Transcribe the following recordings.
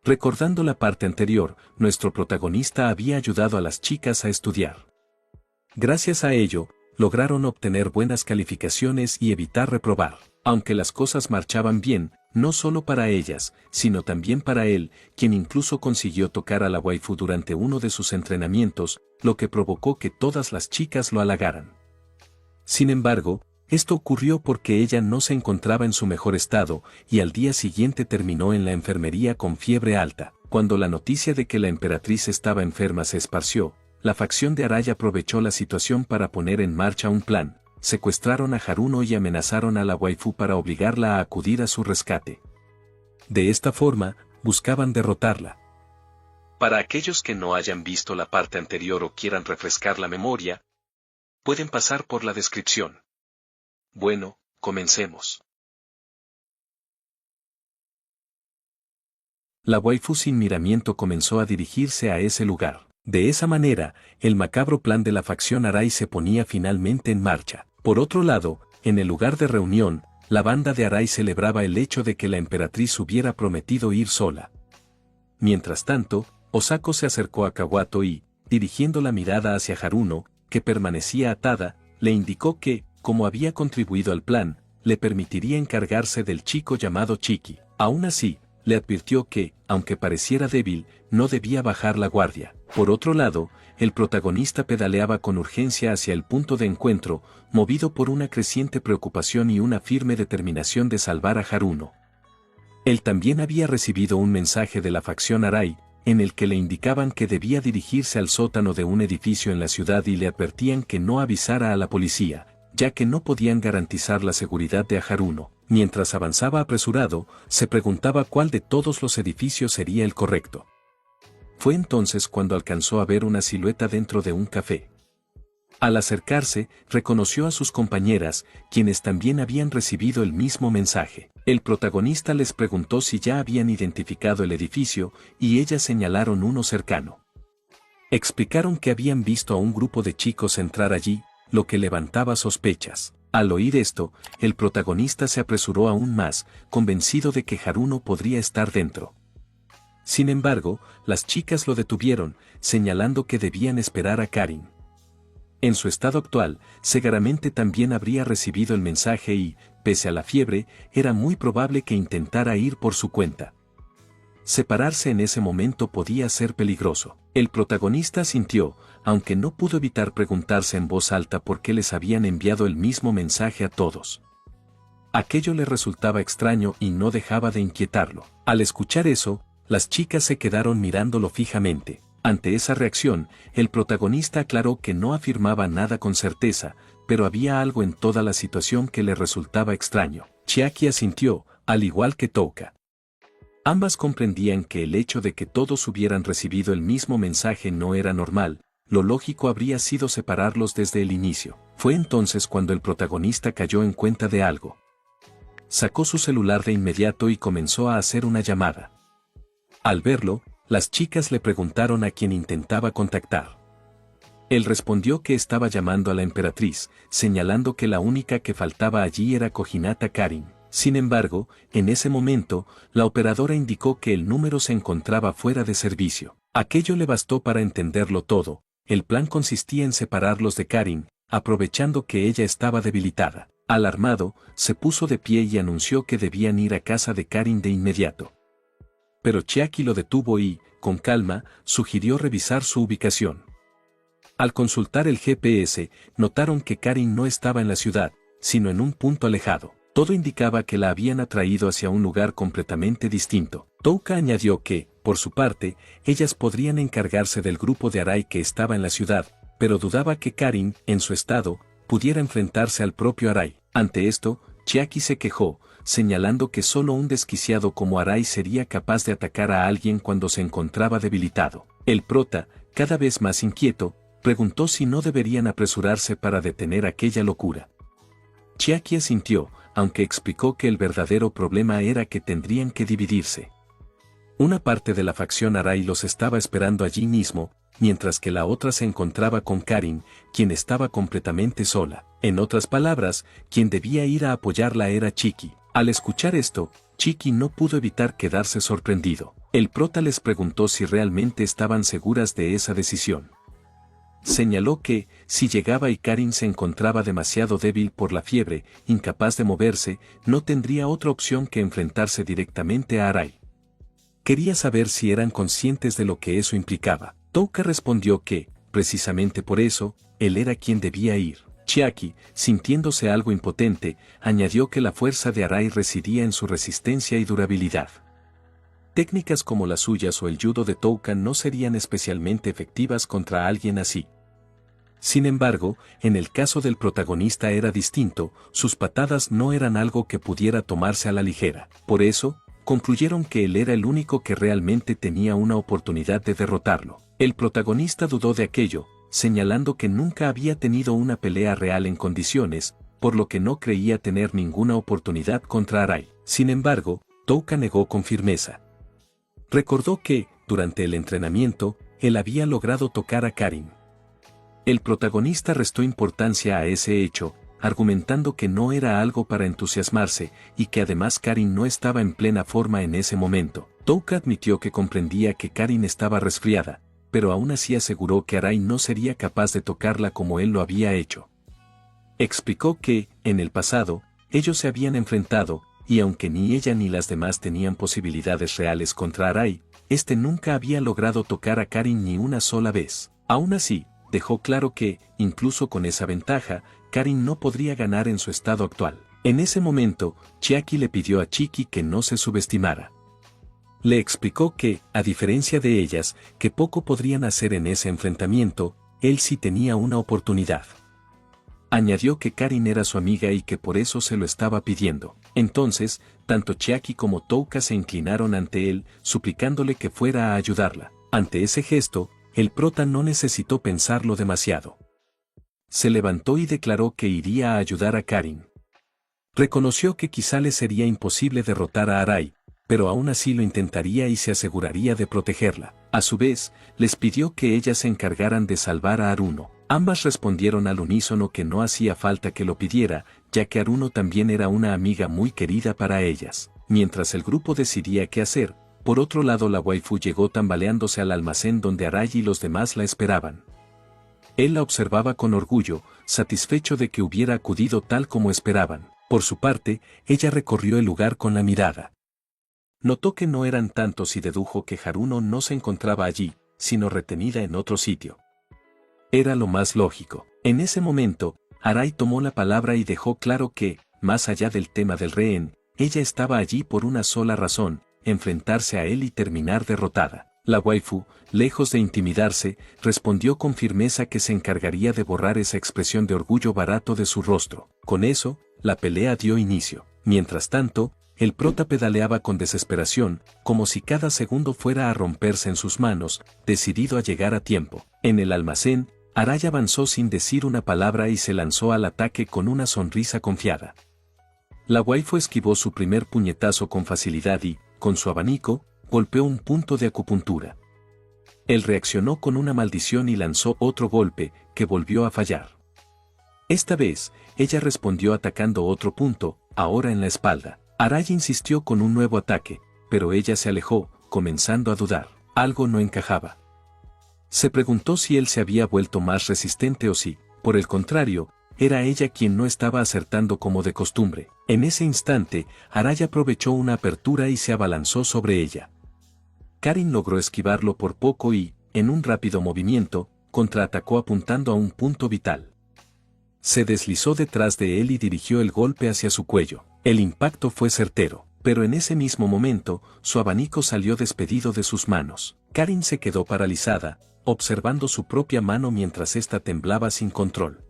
Recordando la parte anterior, nuestro protagonista había ayudado a las chicas a estudiar. Gracias a ello, lograron obtener buenas calificaciones y evitar reprobar. Aunque las cosas marchaban bien, no solo para ellas, sino también para él, quien incluso consiguió tocar a la waifu durante uno de sus entrenamientos, lo que provocó que todas las chicas lo halagaran. Sin embargo, esto ocurrió porque ella no se encontraba en su mejor estado, y al día siguiente terminó en la enfermería con fiebre alta. Cuando la noticia de que la emperatriz estaba enferma se esparció, la facción de Arai aprovechó la situación para poner en marcha un plan. Secuestraron a Haruno y amenazaron a la waifu para obligarla a acudir a su rescate. De esta forma, buscaban derrotarla. Para aquellos que no hayan visto la parte anterior o quieran refrescar la memoria, pueden pasar por la descripción. Bueno, comencemos. La waifu sin miramiento comenzó a dirigirse a ese lugar. De esa manera, el macabro plan de la facción Arai se ponía finalmente en marcha. Por otro lado, en el lugar de reunión, la banda de Arai celebraba el hecho de que la emperatriz hubiera prometido ir sola. Mientras tanto, Osako se acercó a Kawato y, dirigiendo la mirada hacia Haruno, que permanecía atada, le indicó que, como había contribuido al plan, le permitiría encargarse del chico llamado Chiki. Aún así, le advirtió que, aunque pareciera débil, no debía bajar la guardia. Por otro lado, el protagonista pedaleaba con urgencia hacia el punto de encuentro, movido por una creciente preocupación y una firme determinación de salvar a Haruno. Él también había recibido un mensaje de la facción Arai, en el que le indicaban que debía dirigirse al sótano de un edificio en la ciudad y le advertían que no avisara a la policía, ya que no podían garantizar la seguridad de Haruno. Mientras avanzaba apresurado, se preguntaba cuál de todos los edificios sería el correcto. Fue entonces cuando alcanzó a ver una silueta dentro de un café. Al acercarse, reconoció a sus compañeras, quienes también habían recibido el mismo mensaje. El protagonista les preguntó si ya habían identificado el edificio, y ellas señalaron uno cercano. Explicaron que habían visto a un grupo de chicos entrar allí, lo que levantaba sospechas. Al oír esto, el protagonista se apresuró aún más, convencido de que Haruno podría estar dentro. Sin embargo, las chicas lo detuvieron, señalando que debían esperar a Karin. En su estado actual, seguramente también habría recibido el mensaje y, pese a la fiebre, era muy probable que intentara ir por su cuenta. Separarse en ese momento podía ser peligroso. El protagonista asintió, aunque no pudo evitar preguntarse en voz alta por qué les habían enviado el mismo mensaje a todos. Aquello le resultaba extraño y no dejaba de inquietarlo. Al escuchar eso, las chicas se quedaron mirándolo fijamente. Ante esa reacción, el protagonista aclaró que no afirmaba nada con certeza, pero había algo en toda la situación que le resultaba extraño. Chiaki asintió, al igual que Touka. Ambas comprendían que el hecho de que todos hubieran recibido el mismo mensaje no era normal, lo lógico habría sido separarlos desde el inicio. Fue entonces cuando el protagonista cayó en cuenta de algo. Sacó su celular de inmediato y comenzó a hacer una llamada. Al verlo, las chicas le preguntaron a quién intentaba contactar. Él respondió que estaba llamando a la emperatriz, señalando que la única que faltaba allí era Kohinata Karin. Sin embargo, en ese momento, la operadora indicó que el número se encontraba fuera de servicio. Aquello le bastó para entenderlo todo. El plan consistía en separarlos de Karin, aprovechando que ella estaba debilitada. Alarmado, se puso de pie y anunció que debían ir a casa de Karin de inmediato. Pero Chiaki lo detuvo y, con calma, sugirió revisar su ubicación. Al consultar el GPS, notaron que Karin no estaba en la ciudad, sino en un punto alejado. Todo indicaba que la habían atraído hacia un lugar completamente distinto. Touka añadió que, por su parte, ellas podrían encargarse del grupo de Arai que estaba en la ciudad, pero dudaba que Karin, en su estado, pudiera enfrentarse al propio Arai. Ante esto, Chiaki se quejó, señalando que solo un desquiciado como Arai sería capaz de atacar a alguien cuando se encontraba debilitado. El prota, cada vez más inquieto, preguntó si no deberían apresurarse para detener aquella locura. Chiaki asintió, aunque explicó que el verdadero problema era que tendrían que dividirse. Una parte de la facción Arai los estaba esperando allí mismo, mientras que la otra se encontraba con Karin, quien estaba completamente sola. En otras palabras, quien debía ir a apoyarla era Chiki. Al escuchar esto, Chicky no pudo evitar quedarse sorprendido. El prota les preguntó si realmente estaban seguras de esa decisión. Señaló que, si llegaba y Karin se encontraba demasiado débil por la fiebre, incapaz de moverse, no tendría otra opción que enfrentarse directamente a Arai. Quería saber si eran conscientes de lo que eso implicaba. Touka respondió que, precisamente por eso, él era quien debía ir. Chiaki, sintiéndose algo impotente, añadió que la fuerza de Arai residía en su resistencia y durabilidad. Técnicas como las suyas o el judo de Touka no serían especialmente efectivas contra alguien así. Sin embargo, en el caso del protagonista era distinto, sus patadas no eran algo que pudiera tomarse a la ligera. Por eso, concluyeron que él era el único que realmente tenía una oportunidad de derrotarlo. El protagonista dudó de aquello, señalando que nunca había tenido una pelea real en condiciones, por lo que no creía tener ninguna oportunidad contra Arai. Sin embargo, Touka negó con firmeza. Recordó que, durante el entrenamiento, él había logrado tocar a Karin. El protagonista restó importancia a ese hecho, argumentando que no era algo para entusiasmarse y que además Karin no estaba en plena forma en ese momento. Touka admitió que comprendía que Karin estaba resfriada, pero aún así aseguró que Arai no sería capaz de tocarla como él lo había hecho. Explicó que, en el pasado, ellos se habían enfrentado, y aunque ni ella ni las demás tenían posibilidades reales contra Arai, este nunca había logrado tocar a Karin ni una sola vez. Aún así, dejó claro que, incluso con esa ventaja, Karin no podría ganar en su estado actual. En ese momento, Chiaki le pidió a Chicky que no se subestimara. Le explicó que, a diferencia de ellas, que poco podrían hacer en ese enfrentamiento, él sí tenía una oportunidad. Añadió que Karin era su amiga y que por eso se lo estaba pidiendo. Entonces, tanto Chiaki como Touka se inclinaron ante él, suplicándole que fuera a ayudarla. Ante ese gesto, el prota no necesitó pensarlo demasiado. Se levantó y declaró que iría a ayudar a Karin. Reconoció que quizá le sería imposible derrotar a Arai, pero aún así lo intentaría y se aseguraría de protegerla. A su vez, les pidió que ellas se encargaran de salvar a Haruno. Ambas respondieron al unísono que no hacía falta que lo pidiera, ya que Haruno también era una amiga muy querida para ellas. Mientras el grupo decidía qué hacer, por otro lado la waifu llegó tambaleándose al almacén donde Arai y los demás la esperaban. Él la observaba con orgullo, satisfecho de que hubiera acudido tal como esperaban. Por su parte, ella recorrió el lugar con la mirada. Notó que no eran tantos y dedujo que Haruno no se encontraba allí, sino retenida en otro sitio. Era lo más lógico. En ese momento, Arai tomó la palabra y dejó claro que, más allá del tema del rehén, ella estaba allí por una sola razón: enfrentarse a él y terminar derrotada. La waifu, lejos de intimidarse, respondió con firmeza que se encargaría de borrar esa expresión de orgullo barato de su rostro. Con eso, la pelea dio inicio. Mientras tanto, el prota pedaleaba con desesperación, como si cada segundo fuera a romperse en sus manos, decidido a llegar a tiempo. En el almacén, Arai avanzó sin decir una palabra y se lanzó al ataque con una sonrisa confiada. La waifu esquivó su primer puñetazo con facilidad y, con su abanico, golpeó un punto de acupuntura. Él reaccionó con una maldición y lanzó otro golpe, que volvió a fallar. Esta vez, ella respondió atacando otro punto, ahora en la espalda. Arai insistió con un nuevo ataque, pero ella se alejó, comenzando a dudar. Algo no encajaba. Se preguntó si él se había vuelto más resistente o si, por el contrario, era ella quien no estaba acertando como de costumbre. En ese instante, Arai aprovechó una apertura y se abalanzó sobre ella. Karin logró esquivarlo por poco y, en un rápido movimiento, contraatacó apuntando a un punto vital. Se deslizó detrás de él y dirigió el golpe hacia su cuello. El impacto fue certero, pero en ese mismo momento, su abanico salió despedido de sus manos. Karin se quedó paralizada, observando su propia mano mientras ésta temblaba sin control.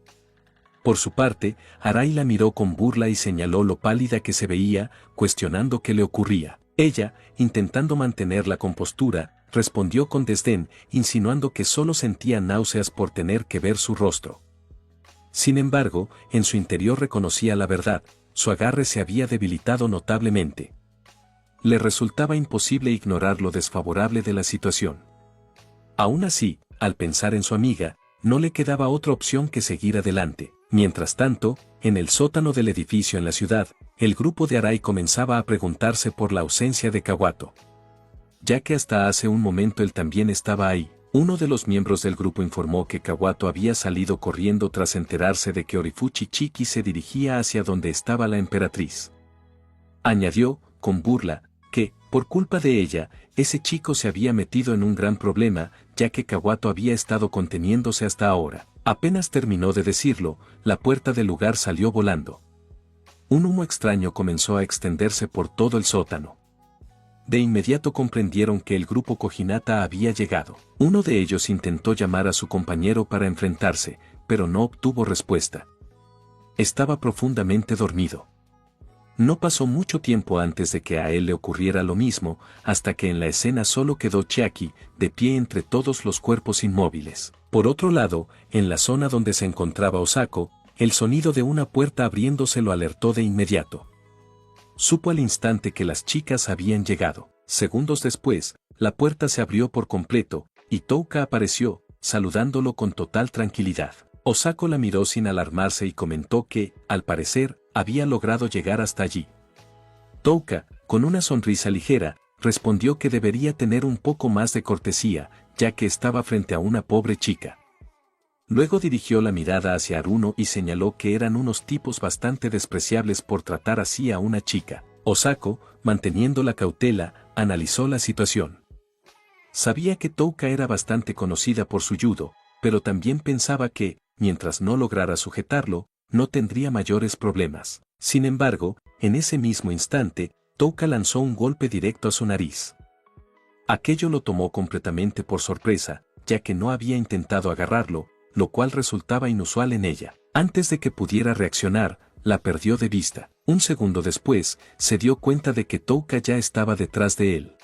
Por su parte, Arai la miró con burla y señaló lo pálida que se veía, cuestionando qué le ocurría. Ella, intentando mantener la compostura, respondió con desdén, insinuando que solo sentía náuseas por tener que ver su rostro. Sin embargo, en su interior reconocía la verdad: su agarre se había debilitado notablemente. Le resultaba imposible ignorar lo desfavorable de la situación. Aún así, al pensar en su amiga, no le quedaba otra opción que seguir adelante. Mientras tanto, en el sótano del edificio en la ciudad, el grupo de Arai comenzaba a preguntarse por la ausencia de Kawato. Ya que hasta hace un momento él también estaba ahí. Uno de los miembros del grupo informó que Kawato había salido corriendo tras enterarse de que Orifuchi Chiki se dirigía hacia donde estaba la emperatriz. Añadió, con burla, que, por culpa de ella, ese chico se había metido en un gran problema, ya que Kawato había estado conteniéndose hasta ahora. Apenas terminó de decirlo, la puerta del lugar salió volando. Un humo extraño comenzó a extenderse por todo el sótano. De inmediato comprendieron que el grupo Kojinata había llegado. Uno de ellos intentó llamar a su compañero para enfrentarse, pero no obtuvo respuesta. Estaba profundamente dormido. No pasó mucho tiempo antes de que a él le ocurriera lo mismo, hasta que en la escena solo quedó Chiaki, de pie entre todos los cuerpos inmóviles. Por otro lado, en la zona donde se encontraba Osako, el sonido de una puerta abriéndose lo alertó de inmediato. Supo al instante que las chicas habían llegado. Segundos después, la puerta se abrió por completo, y Touka apareció, saludándolo con total tranquilidad. Osako la miró sin alarmarse y comentó que, al parecer, había logrado llegar hasta allí. Touka, con una sonrisa ligera, respondió que debería tener un poco más de cortesía, ya que estaba frente a una pobre chica. Luego dirigió la mirada hacia Haruno y señaló que eran unos tipos bastante despreciables por tratar así a una chica. Osako, manteniendo la cautela, analizó la situación. Sabía que Touka era bastante conocida por su judo, pero también pensaba que, mientras no lograra sujetarlo, no tendría mayores problemas. Sin embargo, en ese mismo instante, Touka lanzó un golpe directo a su nariz. Aquello lo tomó completamente por sorpresa, ya que no había intentado agarrarlo, lo cual resultaba inusual en ella. Antes de que pudiera reaccionar, la perdió de vista. Un segundo después, se dio cuenta de que Touka ya estaba detrás de él.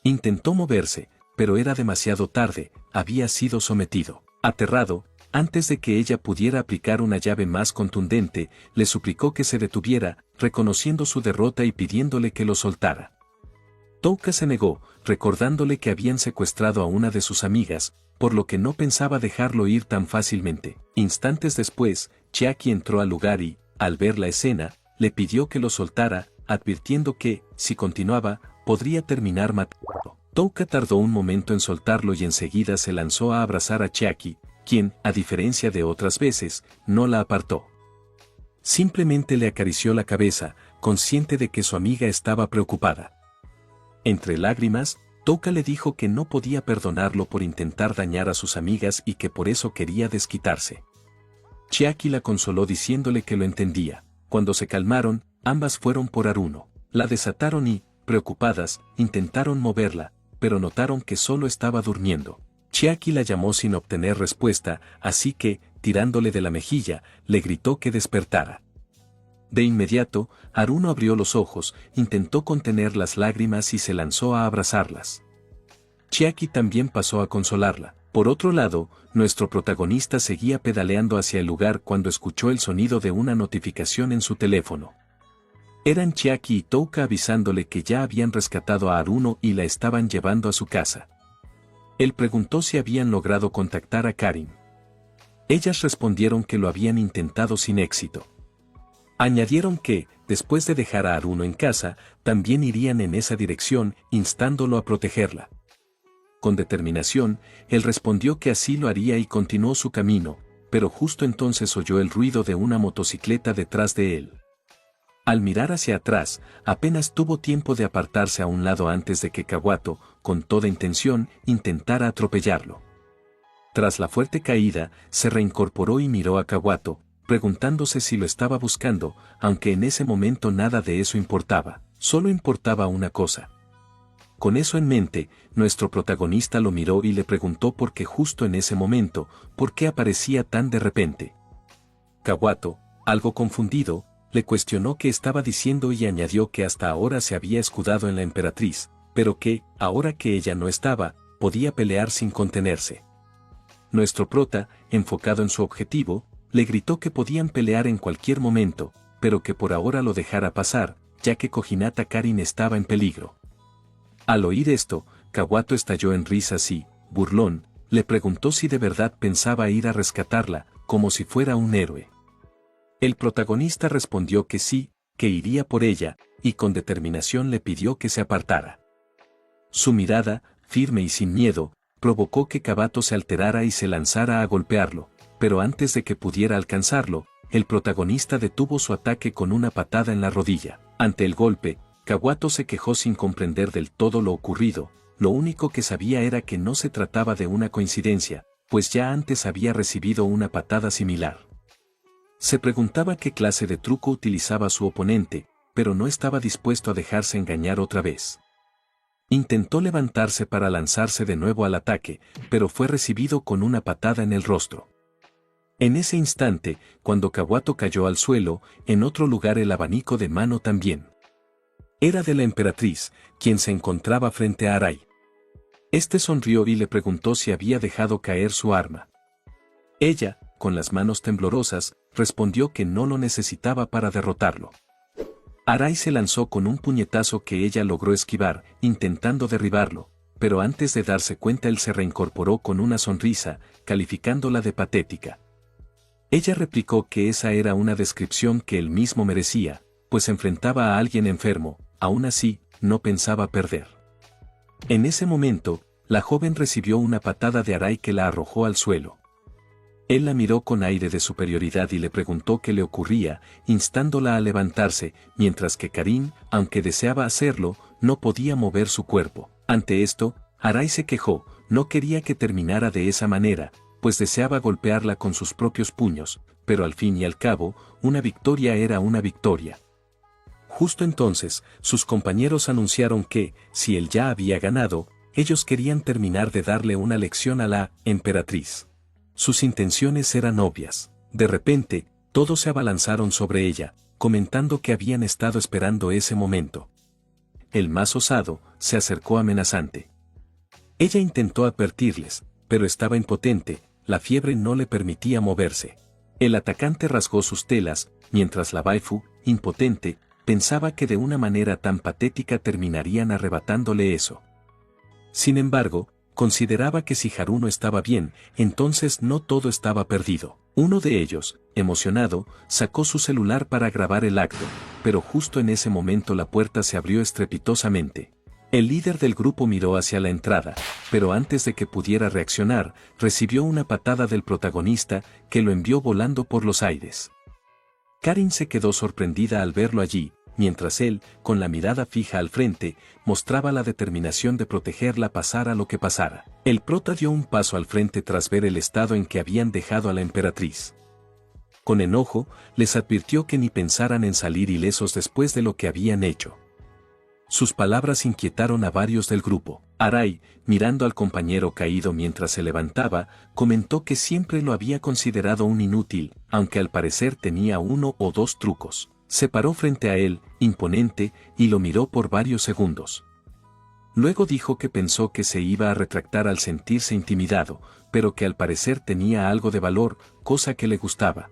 Intentó moverse, pero era demasiado tarde, había sido sometido. Aterrado, antes de que ella pudiera aplicar una llave más contundente, le suplicó que se detuviera, reconociendo su derrota y pidiéndole que lo soltara. Touka se negó, recordándole que habían secuestrado a una de sus amigas, por lo que no pensaba dejarlo ir tan fácilmente. Instantes después, Chiaki entró al lugar y, al ver la escena, le pidió que lo soltara, advirtiendo que, si continuaba, podría terminar matándolo. Touka tardó un momento en soltarlo y enseguida se lanzó a abrazar a Chiaki, quien, a diferencia de otras veces, no la apartó. Simplemente le acarició la cabeza, consciente de que su amiga estaba preocupada. Entre lágrimas, Touka le dijo que no podía perdonarlo por intentar dañar a sus amigas y que por eso quería desquitarse. Chiaki la consoló diciéndole que lo entendía. Cuando se calmaron, ambas fueron por Haruno. La desataron y, preocupadas, intentaron moverla, pero notaron que solo estaba durmiendo. Chiaki la llamó sin obtener respuesta, así que, tirándole de la mejilla, le gritó que despertara. De inmediato, Haruno abrió los ojos, intentó contener las lágrimas y se lanzó a abrazarlas. Chiaki también pasó a consolarla. Por otro lado, nuestro protagonista seguía pedaleando hacia el lugar cuando escuchó el sonido de una notificación en su teléfono. Eran Chiaki y Touka avisándole que ya habían rescatado a Haruno y la estaban llevando a su casa. Él preguntó si habían logrado contactar a Karin. Ellas respondieron que lo habían intentado sin éxito. Añadieron que, después de dejar a Haruno en casa, también irían en esa dirección, instándolo a protegerla. Con determinación, él respondió que así lo haría y continuó su camino, pero justo entonces oyó el ruido de una motocicleta detrás de él. Al mirar hacia atrás, apenas tuvo tiempo de apartarse a un lado antes de que Kawato, con toda intención, intentara atropellarlo. Tras la fuerte caída, se reincorporó y miró a Kawato, preguntándose si lo estaba buscando, aunque en ese momento nada de eso importaba, solo importaba una cosa. Con eso en mente, nuestro protagonista lo miró y le preguntó por qué justo en ese momento, por qué aparecía tan de repente. Kawato, algo confundido, le cuestionó qué estaba diciendo y añadió que hasta ahora se había escudado en la emperatriz, pero que, ahora que ella no estaba, podía pelear sin contenerse. Nuestro prota, enfocado en su objetivo, le gritó que podían pelear en cualquier momento, pero que por ahora lo dejara pasar, ya que Kojinata Karin estaba en peligro. Al oír esto, Kawato estalló en risas y, burlón, le preguntó si de verdad pensaba ir a rescatarla, como si fuera un héroe. El protagonista respondió que sí, que iría por ella, y con determinación le pidió que se apartara. Su mirada, firme y sin miedo, provocó que Kabato se alterara y se lanzara a golpearlo, pero antes de que pudiera alcanzarlo, el protagonista detuvo su ataque con una patada en la rodilla. Ante el golpe, Kawato se quejó sin comprender del todo lo ocurrido. Lo único que sabía era que no se trataba de una coincidencia, pues ya antes había recibido una patada similar. Se preguntaba qué clase de truco utilizaba su oponente, pero no estaba dispuesto a dejarse engañar otra vez. Intentó levantarse para lanzarse de nuevo al ataque, pero fue recibido con una patada en el rostro. En ese instante, cuando Kawato cayó al suelo, en otro lugar el abanico de mano también. Era de la emperatriz, quien se encontraba frente a Arai. Este sonrió y le preguntó si había dejado caer su arma. Ella, con las manos temblorosas, respondió que no lo necesitaba para derrotarlo. Arai se lanzó con un puñetazo que ella logró esquivar, intentando derribarlo, pero antes de darse cuenta él se reincorporó con una sonrisa, calificándola de patética. Ella replicó que esa era una descripción que él mismo merecía, pues enfrentaba a alguien enfermo, aún así, no pensaba perder. En ese momento, la joven recibió una patada de Arai que la arrojó al suelo. Él la miró con aire de superioridad y le preguntó qué le ocurría, instándola a levantarse, mientras que Karin, aunque deseaba hacerlo, no podía mover su cuerpo. Ante esto, Arai se quejó, no quería que terminara de esa manera, pues deseaba golpearla con sus propios puños, pero al fin y al cabo, una victoria era una victoria. Justo entonces, sus compañeros anunciaron que, si él ya había ganado, ellos querían terminar de darle una lección a la emperatriz. Sus intenciones eran obvias. De repente, todos se abalanzaron sobre ella, comentando que habían estado esperando ese momento. El más osado se acercó amenazante. Ella intentó advertirles, pero estaba impotente, la fiebre no le permitía moverse. El atacante rasgó sus telas, mientras la waifu, impotente, pensaba que de una manera tan patética terminarían arrebatándole eso. Sin embargo, consideraba que si Haruno estaba bien, entonces no todo estaba perdido. Uno de ellos, emocionado, sacó su celular para grabar el acto, pero justo en ese momento la puerta se abrió estrepitosamente. El líder del grupo miró hacia la entrada, pero antes de que pudiera reaccionar, recibió una patada del protagonista que lo envió volando por los aires. Karin se quedó sorprendida al verlo allí, mientras él, con la mirada fija al frente, mostraba la determinación de protegerla pasara lo que pasara. El prota dio un paso al frente tras ver el estado en que habían dejado a la emperatriz. Con enojo, les advirtió que ni pensaran en salir ilesos después de lo que habían hecho. Sus palabras inquietaron a varios del grupo. Arai, mirando al compañero caído mientras se levantaba, comentó que siempre lo había considerado un inútil, aunque al parecer tenía uno o dos trucos. Se paró frente a él, imponente, y lo miró por varios segundos. Luego dijo que pensó que se iba a retractar al sentirse intimidado, pero que al parecer tenía algo de valor, cosa que le gustaba.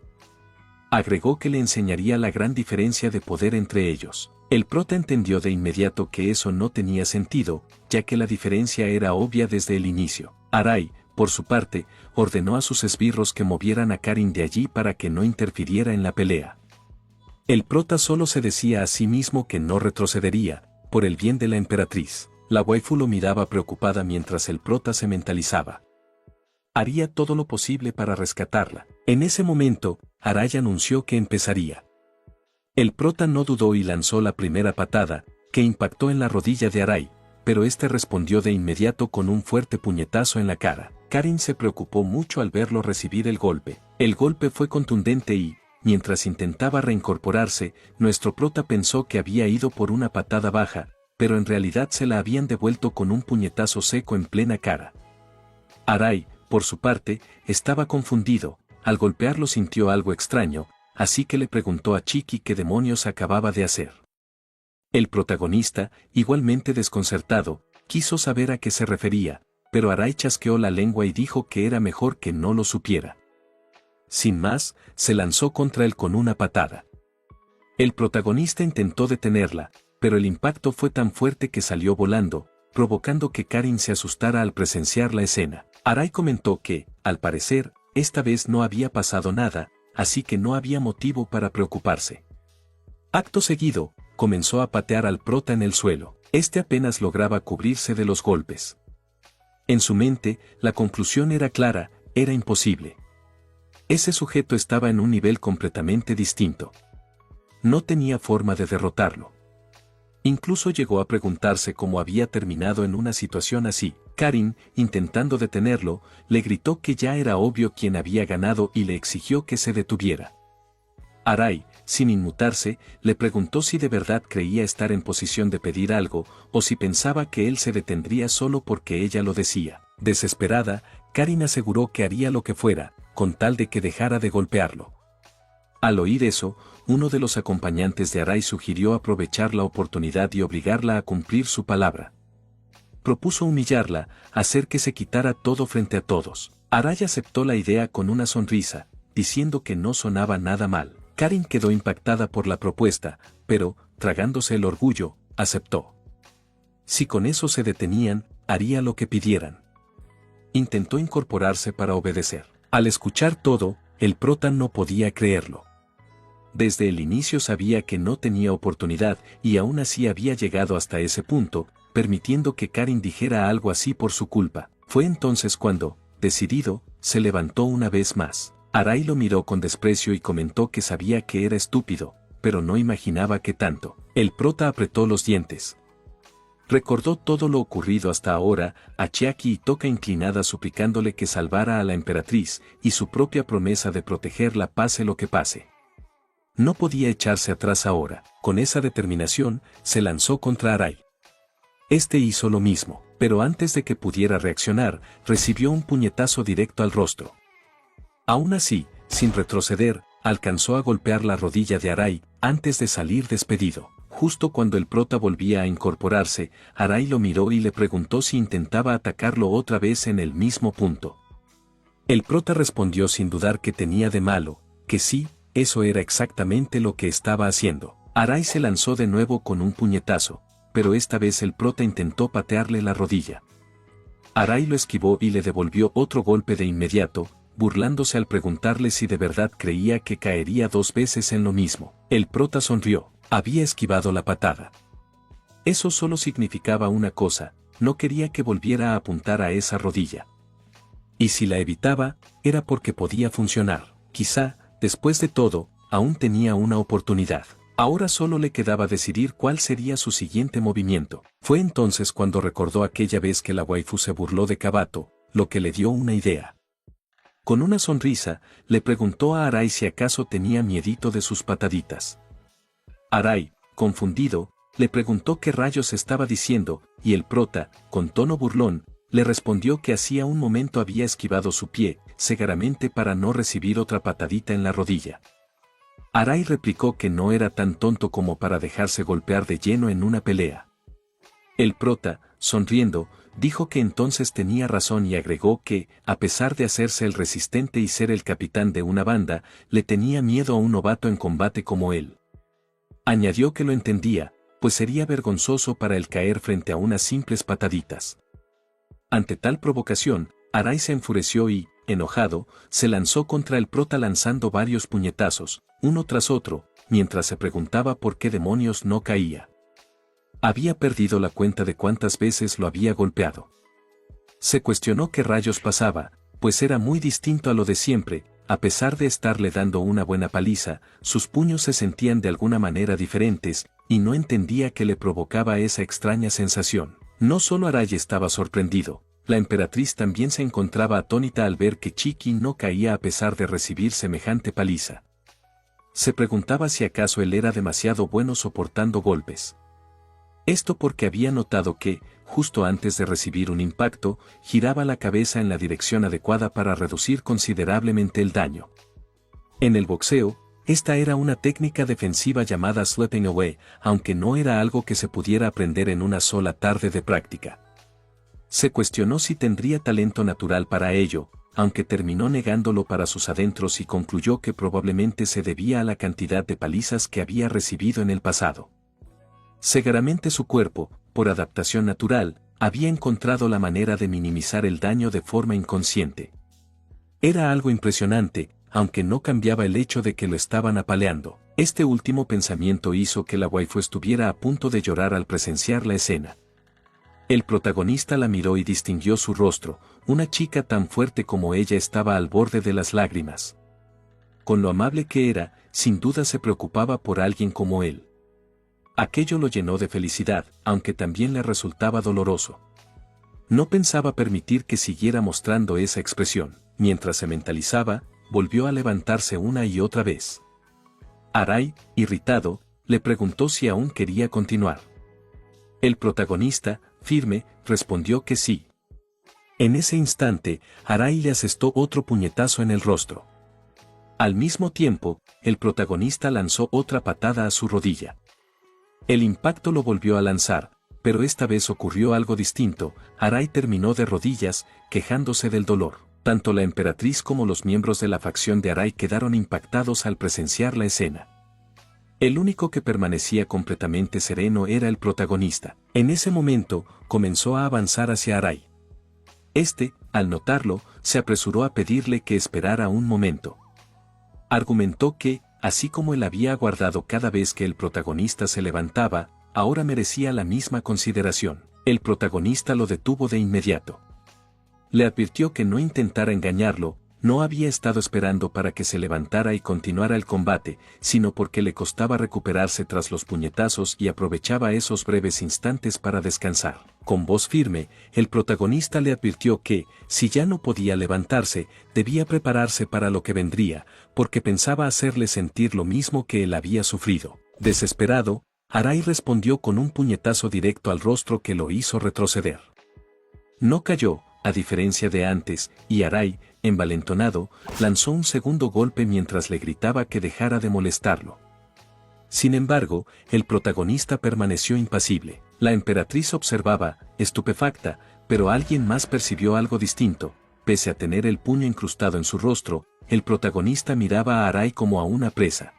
Agregó que le enseñaría la gran diferencia de poder entre ellos. El prota entendió de inmediato que eso no tenía sentido, ya que la diferencia era obvia desde el inicio. Arai, por su parte, ordenó a sus esbirros que movieran a Karin de allí para que no interfiriera en la pelea. El prota solo se decía a sí mismo que no retrocedería, por el bien de la emperatriz. La waifu lo miraba preocupada mientras el prota se mentalizaba. Haría todo lo posible para rescatarla. En ese momento, Arai anunció que empezaría. El prota no dudó y lanzó la primera patada, que impactó en la rodilla de Arai, pero este respondió de inmediato con un fuerte puñetazo en la cara. Karin se preocupó mucho al verlo recibir el golpe. El golpe fue contundente y, mientras intentaba reincorporarse, nuestro prota pensó que había ido por una patada baja, pero en realidad se la habían devuelto con un puñetazo seco en plena cara. Arai, por su parte, estaba confundido, al golpearlo sintió algo extraño, así que le preguntó a Chiki qué demonios acababa de hacer. El protagonista, igualmente desconcertado, quiso saber a qué se refería, pero Arai chasqueó la lengua y dijo que era mejor que no lo supiera. Sin más, se lanzó contra él con una patada. El protagonista intentó detenerla, pero el impacto fue tan fuerte que salió volando, provocando que Karin se asustara al presenciar la escena. Arai comentó que, al parecer, esta vez no había pasado nada, así que no había motivo para preocuparse. Acto seguido, comenzó a patear al prota en el suelo. Este apenas lograba cubrirse de los golpes. En su mente, la conclusión era clara, era imposible. Ese sujeto estaba en un nivel completamente distinto. No tenía forma de derrotarlo. Incluso llegó a preguntarse cómo había terminado en una situación así. Karin, intentando detenerlo, le gritó que ya era obvio quién había ganado y le exigió que se detuviera. Arai, sin inmutarse, le preguntó si de verdad creía estar en posición de pedir algo, o si pensaba que él se detendría solo porque ella lo decía. Desesperada, Karin aseguró que haría lo que fuera, con tal de que dejara de golpearlo. Al oír eso, uno de los acompañantes de Arai sugirió aprovechar la oportunidad y obligarla a cumplir su palabra. Propuso humillarla, hacer que se quitara todo frente a todos. Arai aceptó la idea con una sonrisa, diciendo que no sonaba nada mal. Karin quedó impactada por la propuesta, pero, tragándose el orgullo, aceptó. Si con eso se detenían, haría lo que pidieran. Intentó incorporarse para obedecer. Al escuchar todo, el prota no podía creerlo. Desde el inicio sabía que no tenía oportunidad y aún así había llegado hasta ese punto, permitiendo que Karin dijera algo así por su culpa. Fue entonces cuando, decidido, se levantó una vez más. Arai lo miró con desprecio y comentó que sabía que era estúpido, pero no imaginaba que tanto. El prota apretó los dientes. Recordó todo lo ocurrido hasta ahora, a Chiaki y Toka inclinada suplicándole que salvara a la emperatriz, y su propia promesa de protegerla pase lo que pase. No podía echarse atrás ahora. Con esa determinación, se lanzó contra Arai. Este hizo lo mismo, pero antes de que pudiera reaccionar, recibió un puñetazo directo al rostro. Aún así, sin retroceder, alcanzó a golpear la rodilla de Arai, antes de salir despedido. Justo cuando el prota volvía a incorporarse, Arai lo miró y le preguntó si intentaba atacarlo otra vez en el mismo punto. El prota respondió sin dudar que tenía de malo, que sí, eso era exactamente lo que estaba haciendo. Arai se lanzó de nuevo con un puñetazo, pero esta vez el prota intentó patearle la rodilla. Arai lo esquivó y le devolvió otro golpe de inmediato, burlándose al preguntarle si de verdad creía que caería dos veces en lo mismo. El prota sonrió, había esquivado la patada. Eso solo significaba una cosa, no quería que volviera a apuntar a esa rodilla. Y si la evitaba, era porque podía funcionar. Quizá, después de todo, aún tenía una oportunidad. Ahora solo le quedaba decidir cuál sería su siguiente movimiento. Fue entonces cuando recordó aquella vez que la waifu se burló de Kabato, lo que le dio una idea. Con una sonrisa, le preguntó a Arai si acaso tenía miedito de sus pataditas. Arai, confundido, le preguntó qué rayos estaba diciendo, y el prota, con tono burlón, le respondió que hacía un momento había esquivado su pie, cegaramente para no recibir otra patadita en la rodilla. Arai replicó que no era tan tonto como para dejarse golpear de lleno en una pelea. El prota, sonriendo, dijo que entonces tenía razón y agregó que, a pesar de hacerse el resistente y ser el capitán de una banda, le tenía miedo a un novato en combate como él. Añadió que lo entendía, pues sería vergonzoso para él caer frente a unas simples pataditas. Ante tal provocación, Arai se enfureció y, enojado, se lanzó contra el prota lanzando varios puñetazos, uno tras otro, mientras se preguntaba por qué demonios no caía. Había perdido la cuenta de cuántas veces lo había golpeado. Se cuestionó qué rayos pasaba, pues era muy distinto a lo de siempre, a pesar de estarle dando una buena paliza, sus puños se sentían de alguna manera diferentes, y no entendía qué le provocaba esa extraña sensación. No solo Arai estaba sorprendido, la emperatriz también se encontraba atónita al ver que Chiki no caía a pesar de recibir semejante paliza. Se preguntaba si acaso él era demasiado bueno soportando golpes. Esto porque había notado que, justo antes de recibir un impacto, giraba la cabeza en la dirección adecuada para reducir considerablemente el daño. En el boxeo, esta era una técnica defensiva llamada slipping away, aunque no era algo que se pudiera aprender en una sola tarde de práctica. Se cuestionó si tendría talento natural para ello, aunque terminó negándolo para sus adentros y concluyó que probablemente se debía a la cantidad de palizas que había recibido en el pasado. Seguramente su cuerpo, por adaptación natural, había encontrado la manera de minimizar el daño de forma inconsciente. Era algo impresionante, aunque no cambiaba el hecho de que lo estaban apaleando. Este último pensamiento hizo que la waifu estuviera a punto de llorar al presenciar la escena. El protagonista la miró y distinguió su rostro, una chica tan fuerte como ella estaba al borde de las lágrimas. Con lo amable que era, sin duda se preocupaba por alguien como él. Aquello lo llenó de felicidad, aunque también le resultaba doloroso. No pensaba permitir que siguiera mostrando esa expresión. Mientras se mentalizaba, volvió a levantarse una y otra vez. Arai, irritado, le preguntó si aún quería continuar. El protagonista, firme, respondió que sí. En ese instante, Arai le asestó otro puñetazo en el rostro. Al mismo tiempo, el protagonista lanzó otra patada a su rodilla. El impacto lo volvió a lanzar, pero esta vez ocurrió algo distinto. Arai terminó de rodillas, quejándose del dolor. Tanto la emperatriz como los miembros de la facción de Arai quedaron impactados al presenciar la escena. El único que permanecía completamente sereno era el protagonista. En ese momento, comenzó a avanzar hacia Arai. Este, al notarlo, se apresuró a pedirle que esperara un momento. Argumentó que, así como él había aguardado cada vez que el protagonista se levantaba, ahora merecía la misma consideración. El protagonista lo detuvo de inmediato. Le advirtió que no intentara engañarlo, no había estado esperando para que se levantara y continuara el combate, sino porque le costaba recuperarse tras los puñetazos y aprovechaba esos breves instantes para descansar. Con voz firme, el protagonista le advirtió que, si ya no podía levantarse, debía prepararse para lo que vendría, porque pensaba hacerle sentir lo mismo que él había sufrido. Desesperado, Arai respondió con un puñetazo directo al rostro que lo hizo retroceder. No cayó, a diferencia de antes, y Arai, envalentonado, lanzó un segundo golpe mientras le gritaba que dejara de molestarlo. Sin embargo, el protagonista permaneció impasible. La emperatriz observaba, estupefacta, pero alguien más percibió algo distinto. Pese a tener el puño incrustado en su rostro, el protagonista miraba a Arai como a una presa.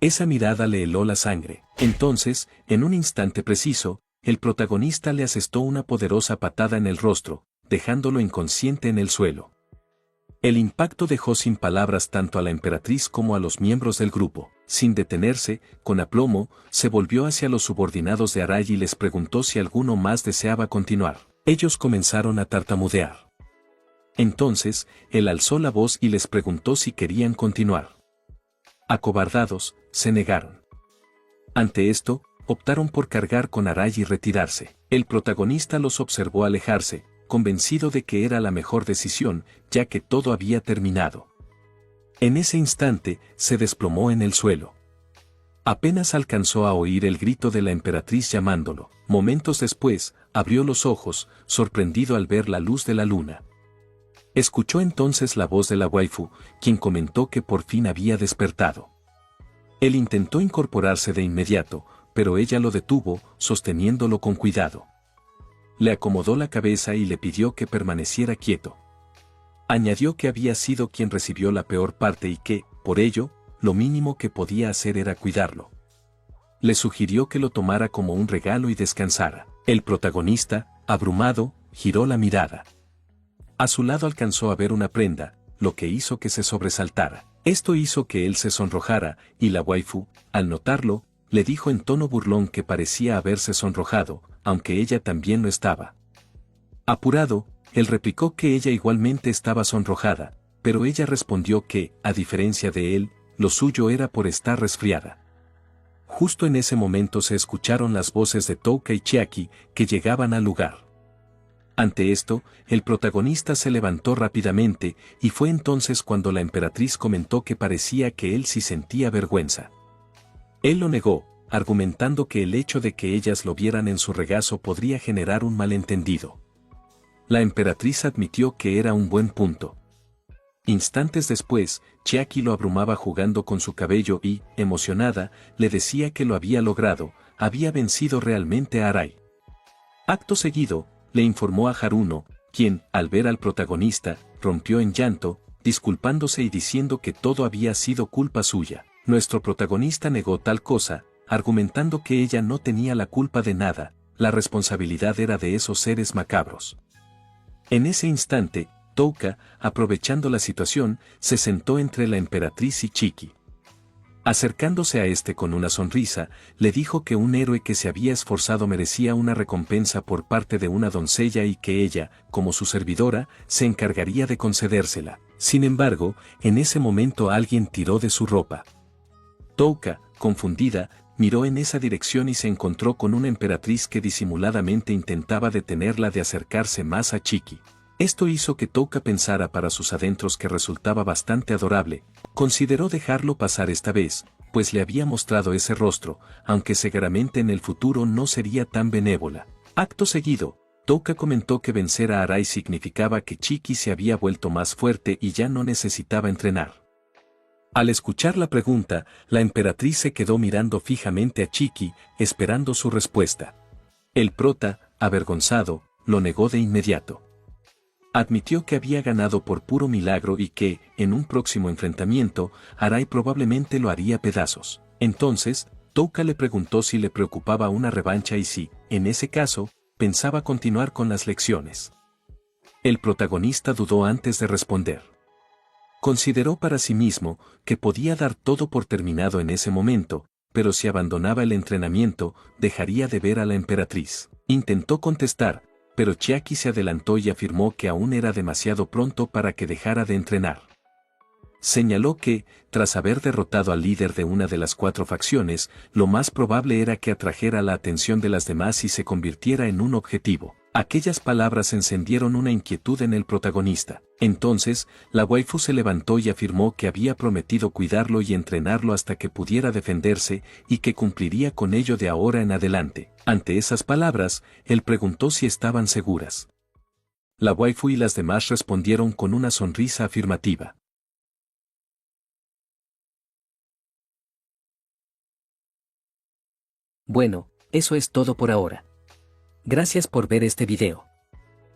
Esa mirada le heló la sangre. Entonces, en un instante preciso, el protagonista le asestó una poderosa patada en el rostro, dejándolo inconsciente en el suelo. El impacto dejó sin palabras tanto a la emperatriz como a los miembros del grupo. Sin detenerse, con aplomo, se volvió hacia los subordinados de Arai y les preguntó si alguno más deseaba continuar. Ellos comenzaron a tartamudear. Entonces, él alzó la voz y les preguntó si querían continuar. Acobardados, se negaron. Ante esto, optaron por cargar con Arai y retirarse. El protagonista los observó alejarse, convencido de que era la mejor decisión, ya que todo había terminado. En ese instante, se desplomó en el suelo. Apenas alcanzó a oír el grito de la emperatriz llamándolo. Momentos después, abrió los ojos, sorprendido al ver la luz de la luna. Escuchó entonces la voz de la waifu, quien comentó que por fin había despertado. Él intentó incorporarse de inmediato, pero ella lo detuvo, sosteniéndolo con cuidado. Le acomodó la cabeza y le pidió que permaneciera quieto. Añadió que había sido quien recibió la peor parte y que, por ello, lo mínimo que podía hacer era cuidarlo. Le sugirió que lo tomara como un regalo y descansara. El protagonista, abrumado, giró la mirada. A su lado alcanzó a ver una prenda, lo que hizo que se sobresaltara. Esto hizo que él se sonrojara, y la waifu, al notarlo, le dijo en tono burlón que parecía haberse sonrojado, aunque ella también lo estaba. Apurado, él replicó que ella igualmente estaba sonrojada, pero ella respondió que, a diferencia de él, lo suyo era por estar resfriada. Justo en ese momento se escucharon las voces de Touka y Chiaki, que llegaban al lugar. Ante esto, el protagonista se levantó rápidamente, y fue entonces cuando la emperatriz comentó que parecía que él sí sentía vergüenza. Él lo negó, argumentando que el hecho de que ellas lo vieran en su regazo podría generar un malentendido. La emperatriz admitió que era un buen punto. Instantes después, Chiaki lo abrumaba jugando con su cabello y, emocionada, le decía que lo había logrado, había vencido realmente a Arai. Acto seguido, le informó a Haruno, quien, al ver al protagonista, rompió en llanto, disculpándose y diciendo que todo había sido culpa suya. Nuestro protagonista negó tal cosa, argumentando que ella no tenía la culpa de nada, la responsabilidad era de esos seres macabros. En ese instante, Touka, aprovechando la situación, se sentó entre la emperatriz y Chiki. Acercándose a este con una sonrisa, le dijo que un héroe que se había esforzado merecía una recompensa por parte de una doncella y que ella, como su servidora, se encargaría de concedérsela. Sin embargo, en ese momento alguien tiró de su ropa. Touka, confundida, miró en esa dirección y se encontró con una emperatriz que disimuladamente intentaba detenerla de acercarse más a Chiki. Esto hizo que Touka pensara para sus adentros que resultaba bastante adorable. Consideró dejarlo pasar esta vez, pues le había mostrado ese rostro, aunque seguramente en el futuro no sería tan benévola. Acto seguido, Touka comentó que vencer a Arai significaba que Chiki se había vuelto más fuerte y ya no necesitaba entrenar. Al escuchar la pregunta, la emperatriz se quedó mirando fijamente a Chiki, esperando su respuesta. El prota, avergonzado, lo negó de inmediato. Admitió que había ganado por puro milagro y que, en un próximo enfrentamiento, Arai probablemente lo haría pedazos. Entonces, Touka le preguntó si le preocupaba una revancha y si, en ese caso, pensaba continuar con las lecciones. El protagonista dudó antes de responder. Consideró para sí mismo que podía dar todo por terminado en ese momento, pero si abandonaba el entrenamiento, dejaría de ver a la emperatriz. Intentó contestar, pero Chiaki se adelantó y afirmó que aún era demasiado pronto para que dejara de entrenar. Señaló que, tras haber derrotado al líder de una de las 4 facciones, lo más probable era que atrajera la atención de las demás y se convirtiera en un objetivo. Aquellas palabras encendieron una inquietud en el protagonista. Entonces, la waifu se levantó y afirmó que había prometido cuidarlo y entrenarlo hasta que pudiera defenderse y que cumpliría con ello de ahora en adelante. Ante esas palabras, él preguntó si estaban seguras. La waifu y las demás respondieron con una sonrisa afirmativa. Bueno, eso es todo por ahora. Gracias por ver este video.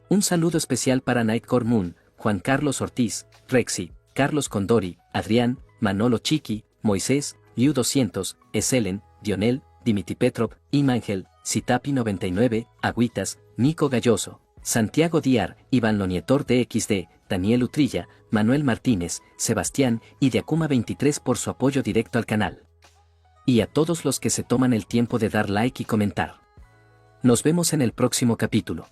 Un saludo especial para Nightcore Moon, Juan Carlos Ortiz, Rexy, Carlos Condori, Adrián, Manolo Chiqui, Moisés, Liu200, Eselen, Dionel, Dimiti Petrov, Imangel, Citapi 99, Agüitas, Nico Galloso, Santiago Diar, Iván Lonietor DXD, Daniel Utrilla, Manuel Martínez, Sebastián y Diakuma 23 por su apoyo directo al canal. Y a todos los que se toman el tiempo de dar like y comentar. Nos vemos en el próximo capítulo.